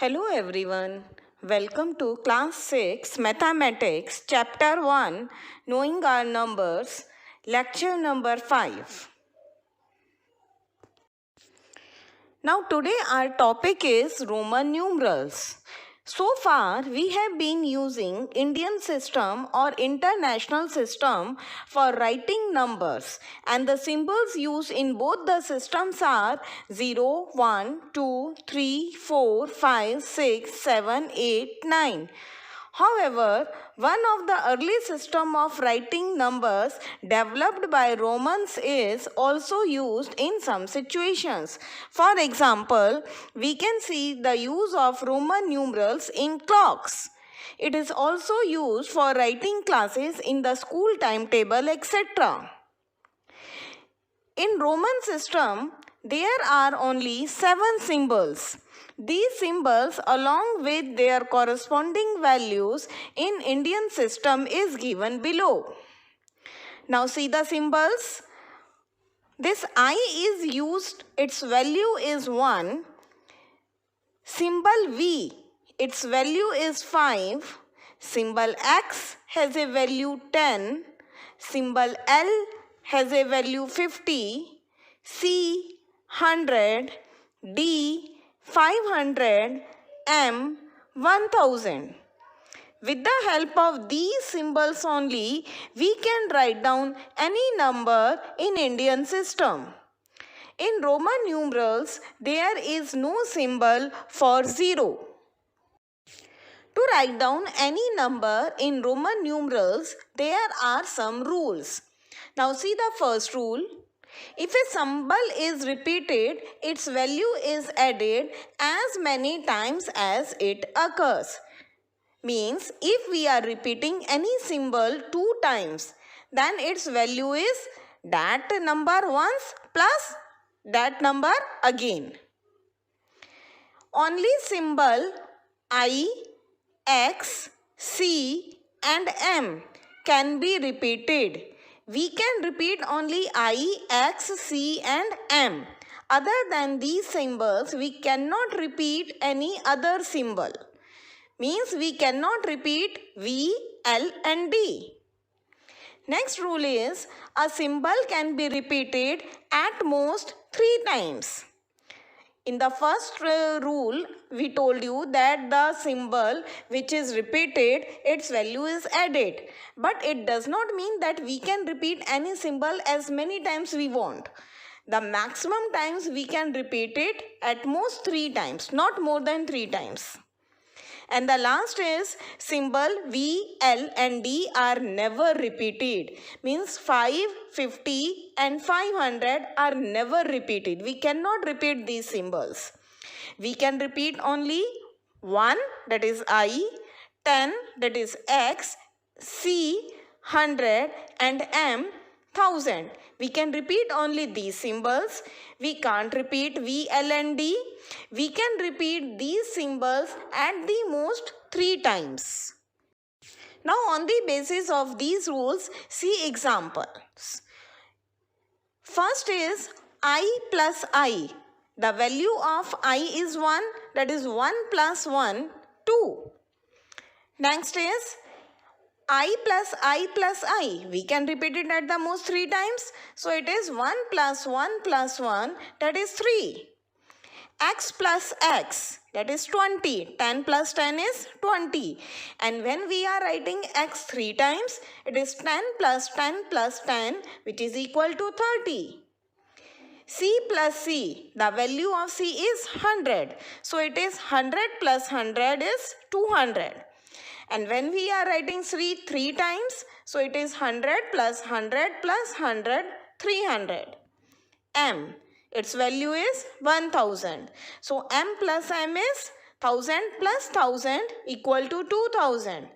Hello everyone. Welcome to class 6 Mathematics chapter 1 Knowing Our Numbers lecture number 5. Now today our topic is Roman numerals. So far we have been using Indian system or international system for writing numbers, and the symbols used in both the systems are 0, 1, 2, 3, 4, 5, 6, 7, 8, 9. However, one of the early system of writing numbers developed by Romans is also used in some situations. For example, we can see the use of Roman numerals in clocks. It is also used for writing classes in the school timetable, etc. In Roman system, there are only 7 symbols. These symbols along with their corresponding values in Indian system is given below. Now see the symbols. This I is used, its value is 1. Symbol V, its value is 5. Symbol X has a value 10. Symbol L has a value 50. C 100. D 500. M 1000. With the help of these symbols only, we can write down any number in Indian system. In Roman numerals, there is no symbol for 0. To write down any number in Roman numerals, there are some rules. Now see the first rule. If a symbol is repeated, its value is added as many times as it occurs. Means if we are repeating any symbol 2 times, then its value is that number once plus that number again. Only symbol I, X, C and M can be repeated. We can repeat only I, X, C and M. Other than these symbols, we cannot repeat any other symbol. Means we cannot repeat V, L and D. Next rule is a symbol can be repeated at most 3 times. In the first rule, we told you that the symbol which is repeated, its value is added. But it does not mean that we can repeat any symbol as many times we want. The maximum times we can repeat it at most 3 times, not more than 3 times. And the last is symbol V, L and D are never repeated. Means 5, 50 and 500 are never repeated. We cannot repeat these symbols. We can repeat only 1, that is I, 10, that is X, C, 100 and M, 1000. We can repeat only these symbols. We can't repeat V, L and D. We can repeat these symbols at the most 3 times. Now on the basis of these rules, see examples. First is I plus I. The value of I is 1, that is 1 plus 1, 2. Next is I plus I plus I. We can repeat it at the most 3 times. So it is 1 plus 1 plus 1, that is 3. X plus X, that is 20. 10 plus 10 is 20. And when we are writing X 3 times, it is 10 plus 10 plus 10, which is equal to 30. C plus C, the value of C is 100. So it is 100 plus 100 is 200. And when we are writing 3 times, so it is 100 plus 100 plus 100, 300. M, its value is 1000. So M plus M is 1000 plus 1000 equal to 2000.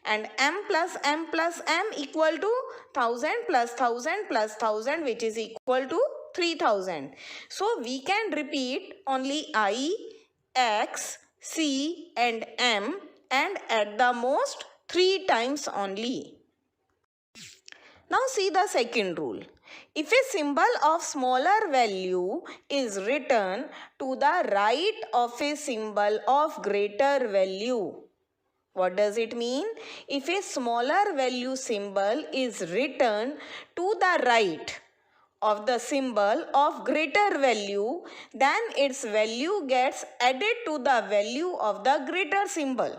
And M plus M plus M equal to 1000 plus 1000 plus 1000, which is equal to 3000. So we can repeat only I, X, C and M and at the most 3 times only. Now see the second rule. If a symbol of smaller value is written to the right of a symbol of greater value. What does it mean? If a smaller value symbol is written to the right of the symbol of greater value, then its value gets added to the value of the greater symbol.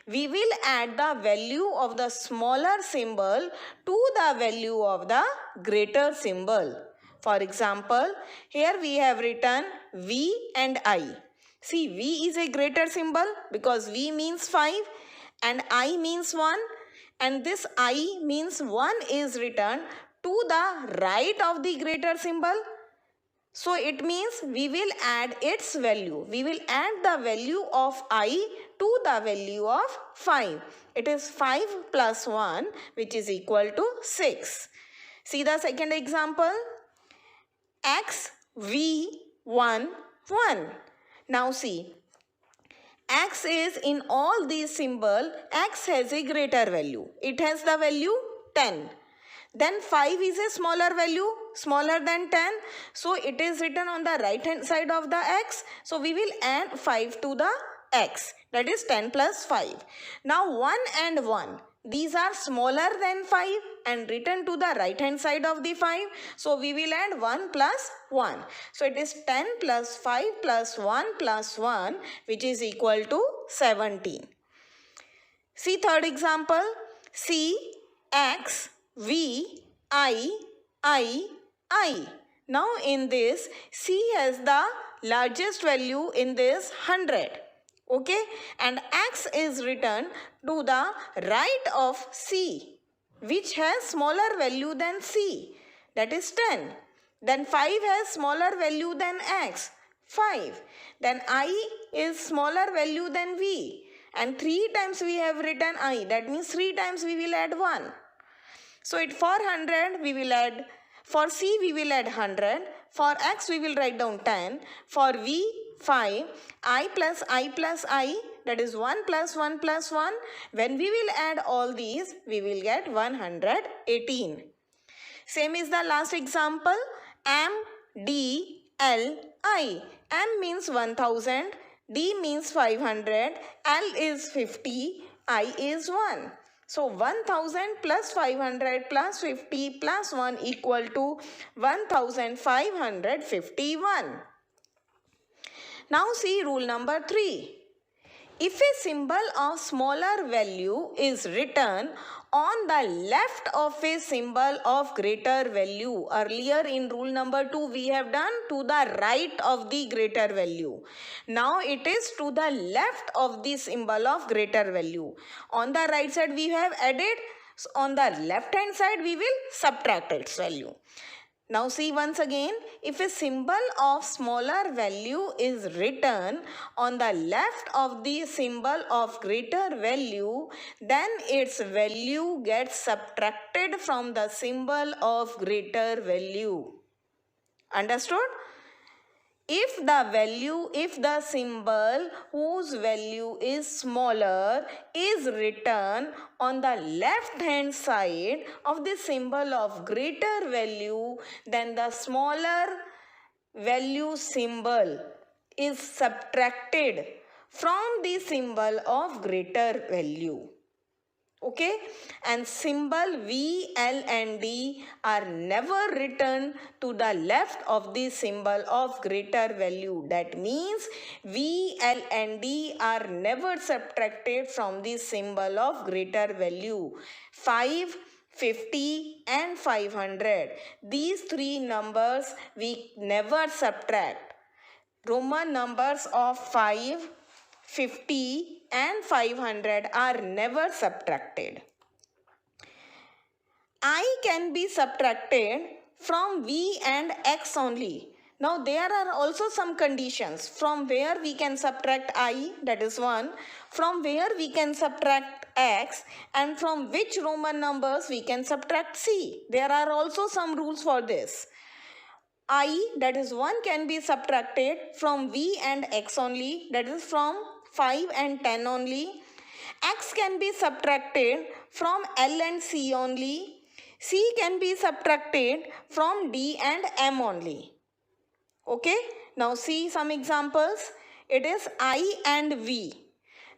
We will add the value of the smaller symbol to the value of the greater symbol. For example, here we have written V and I. See, V is a greater symbol because V means 5 and I means 1, and this I means 1 is written to the right of the greater symbol. So it means we will add its value. We will add the value of I to the value of 5. It is 5 plus 1, which is equal to 6. See the second example. X, V, 1, 1. Now see, X is in all these symbols, X has a greater value. It has the value 10. Then 5 is a smaller value, smaller than 10. So it is written on the right hand side of the X. So we will add 5 to the X. That is 10 plus 5. Now 1 and 1. These are smaller than 5 and written to the right hand side of the 5. So we will add 1 plus 1. So it is 10 plus 5 plus 1 plus 1, which is equal to 17. See third example. C, X, V, I. Now in this, C has the largest value in this 100. Okay, and X is written to the right of C, which has smaller value than C, that is 10. Then 5 has smaller value than X, 5. Then I is smaller value than V, and 3 times we have written I, that means 3 times we will add 1. So it for 100 we will add, for C we will add 100, for X we will write down 10, for V 5, I plus I, that is 1 plus 1 plus 1. When we will add all these, we will get 118. Same is the last example. M, D, L, I. M means 1000, D means 500, L is 50, I is 1. So 1000 plus 500 plus 50 plus 1 equal to 1551. Now see rule number 3. If a symbol of smaller value is written on the left of a symbol of greater value, earlier in rule number 2 we have done to the right of the greater value. Now it is to the left of the symbol of greater value. On the right side we have added, on the left hand side we will subtract its value. Now see once again, if a symbol of smaller value is written on the left of the symbol of greater value, then its value gets subtracted from the symbol of greater value. Understood? If the symbol whose value is smaller is written on the left hand side of the symbol of greater value, then the smaller value symbol is subtracted from the symbol of greater value. Okay, and symbol V, L and D are never written to the left of the symbol of greater value. That means V, L and D are never subtracted from the symbol of greater value. 5, 50 and 500. These three numbers we never subtract. Roman numbers of 5, 50 and 500 are never subtracted. I can be subtracted from V and X only. Now there are also some conditions from where we can subtract I, that is 1, from where we can subtract X, and from which Roman numbers we can subtract C. There are also some rules for this. I, that is 1, can be subtracted from V and X only, that is from 5 and 10 only. X can be subtracted from L and C only. C can be subtracted from D and M only. Okay, now see some examples. It is I and V.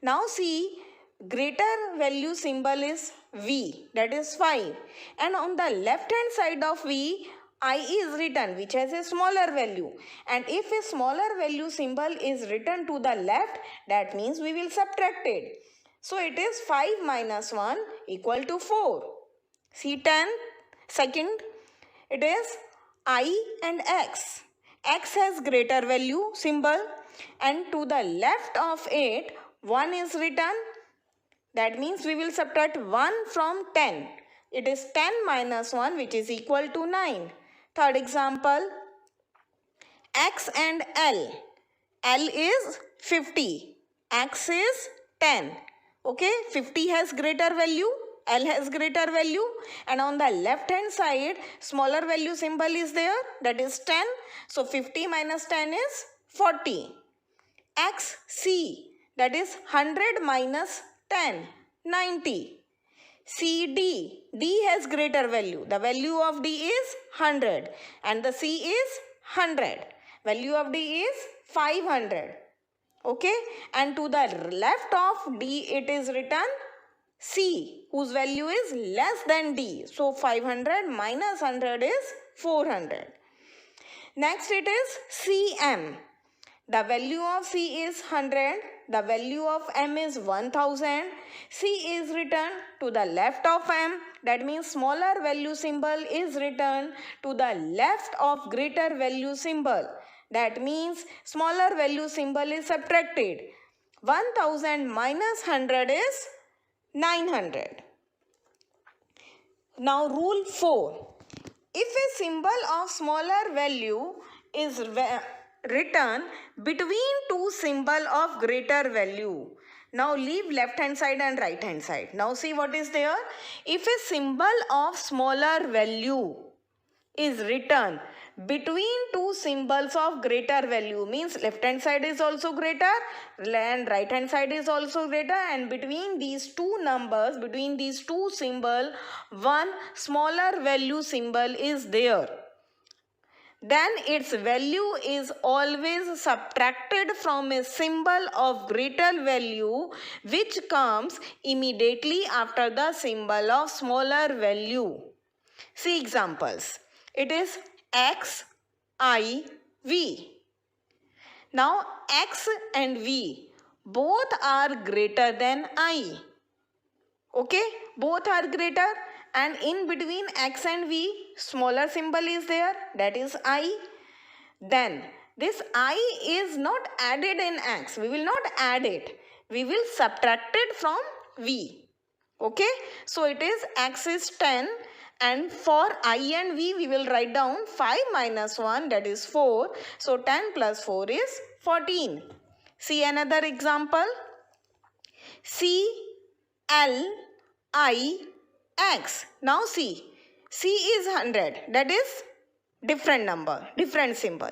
Now see, greater value symbol is V, that is 5. And on the left hand side of V, I is written, which has a smaller value. And if a smaller value symbol is written to the left, that means we will subtract it. So it is 5 minus 1 equal to 4. See 10. Second, it is I and X. X has greater value symbol, and to the left of it 1 is written. That means we will subtract 1 from 10. It is 10 minus 1, which is equal to 9. Third example, X and L. L is 50. X is 10. Okay, 50 has greater value. L has greater value, and on the left hand side smaller value symbol is there, that is 10. So 50 minus 10 is 40. XC, that is 100 minus 10, 90. CD, D has greater value. The value of D is 100 and the C is 100. Value of D is 500. Okay, and to the left of D it is written C, whose value is less than D. So 500 minus 100 is 400. Next it is CM. The value of C is 100. The value of M is 1000. C is written to the left of M. That means smaller value symbol is written to the left of greater value symbol. That means smaller value symbol is subtracted. 1000 minus 100 is 900. Now rule 4. If a symbol of smaller value is written between two symbol of greater value. Now leave left hand side and right hand side. Now see what is there. If a symbol of smaller value is written between two symbols of greater value, means left hand side is also greater and right hand side is also greater, and between these two numbers, between these two symbol, one smaller value symbol is there, then its value is always subtracted from a symbol of greater value which comes immediately after the symbol of smaller value. See examples. It is X, I, V. Now X and V both are greater than I. Okay, both are greater, and in between X and V smaller symbol is there, that is I. Then this I is not added in X. We will not add it. We will subtract it from V. Okay, so it is X is 10. And for I and V, we will write down 5 minus 1, that is 4. So 10 plus 4 is 14. See another example. C, L, I, X. Now see, C is 100. That is different number, different symbol.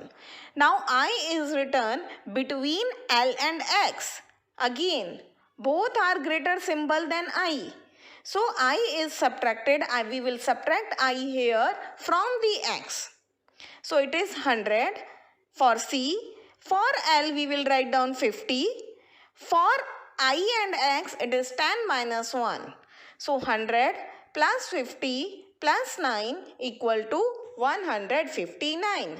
Now I is written between L and X. Again, both are greater symbol than I. So I is subtracted. We will subtract I here from the X. So it is 100 for C. For L we will write down 50. For I and X it is 10 minus 1. So 100 plus 50 plus 9 equal to 159.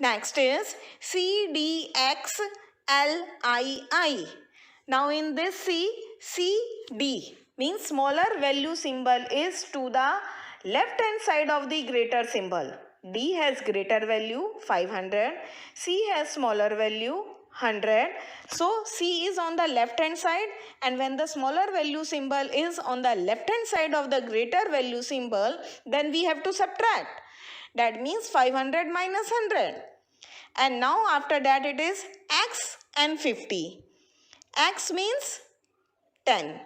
Next is C, D, X, L, I. Now in this C, D. Means smaller value symbol is to the left hand side of the greater symbol. D has greater value 500. C has smaller value 100. So C is on the left hand side, and when the smaller value symbol is on the left hand side of the greater value symbol, then we have to subtract. That means 500 minus 100. And now after that it is X and 50. X means 10.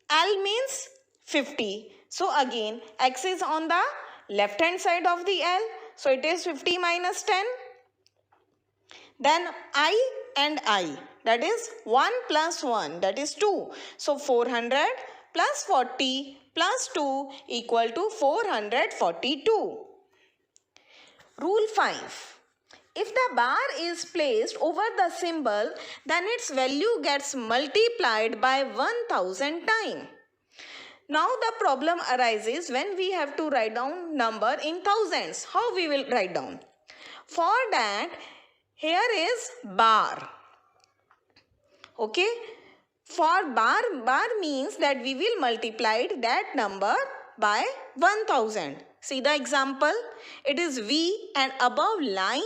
L means 50. So again X is on the left hand side of the L. So it is 50 minus 10. Then I and I, that is 1 plus 1, that is 2. So 400 plus 40 plus 2 equal to 442. Rule 5. If the bar is placed over the symbol, then its value gets multiplied by 1000 times. Now the problem arises when we have to write down number in thousands. How we will write down? For that, here is bar. Okay. For bar means that we will multiply that number by 1000. See the example. It is V and above line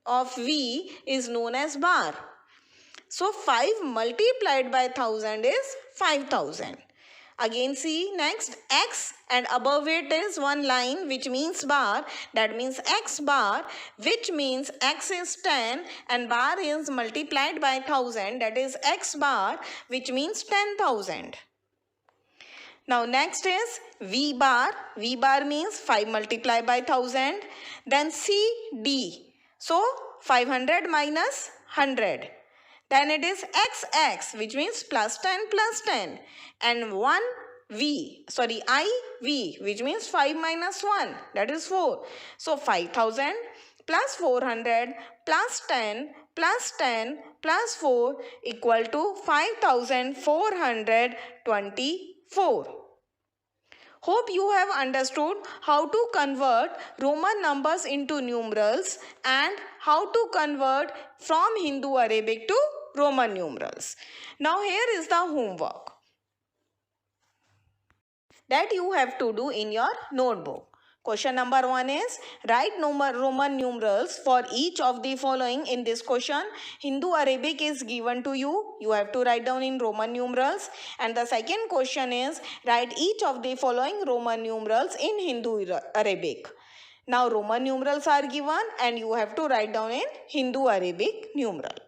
of V is known as bar. So 5 multiplied by 1000 is 5000. Again see next x and above it is one line which means bar, that means x bar, which means x is 10 and bar is multiplied by 1000, that is x bar, which means 10,000. Now next is V bar. V bar means 5 multiplied by 1000. Then C D. So 500 minus 100. Then it is XX, which means plus 10 plus 10. And IV, which means 5 minus 1, that is 4. So 5000 plus 400 plus 10 plus 10 plus 4 equal to 5424. Hope you have understood how to convert Roman numbers into numerals and how to convert from Hindu Arabic to Roman numerals. Now here is the homework that you have to do in your notebook. Question number 1 is write Roman numerals for each of the following. In this question, Hindu Arabic is given to you. You have to write down in Roman numerals. And the second question is write each of the following Roman numerals in Hindu Arabic. Now Roman numerals are given and you have to write down in Hindu Arabic numeral.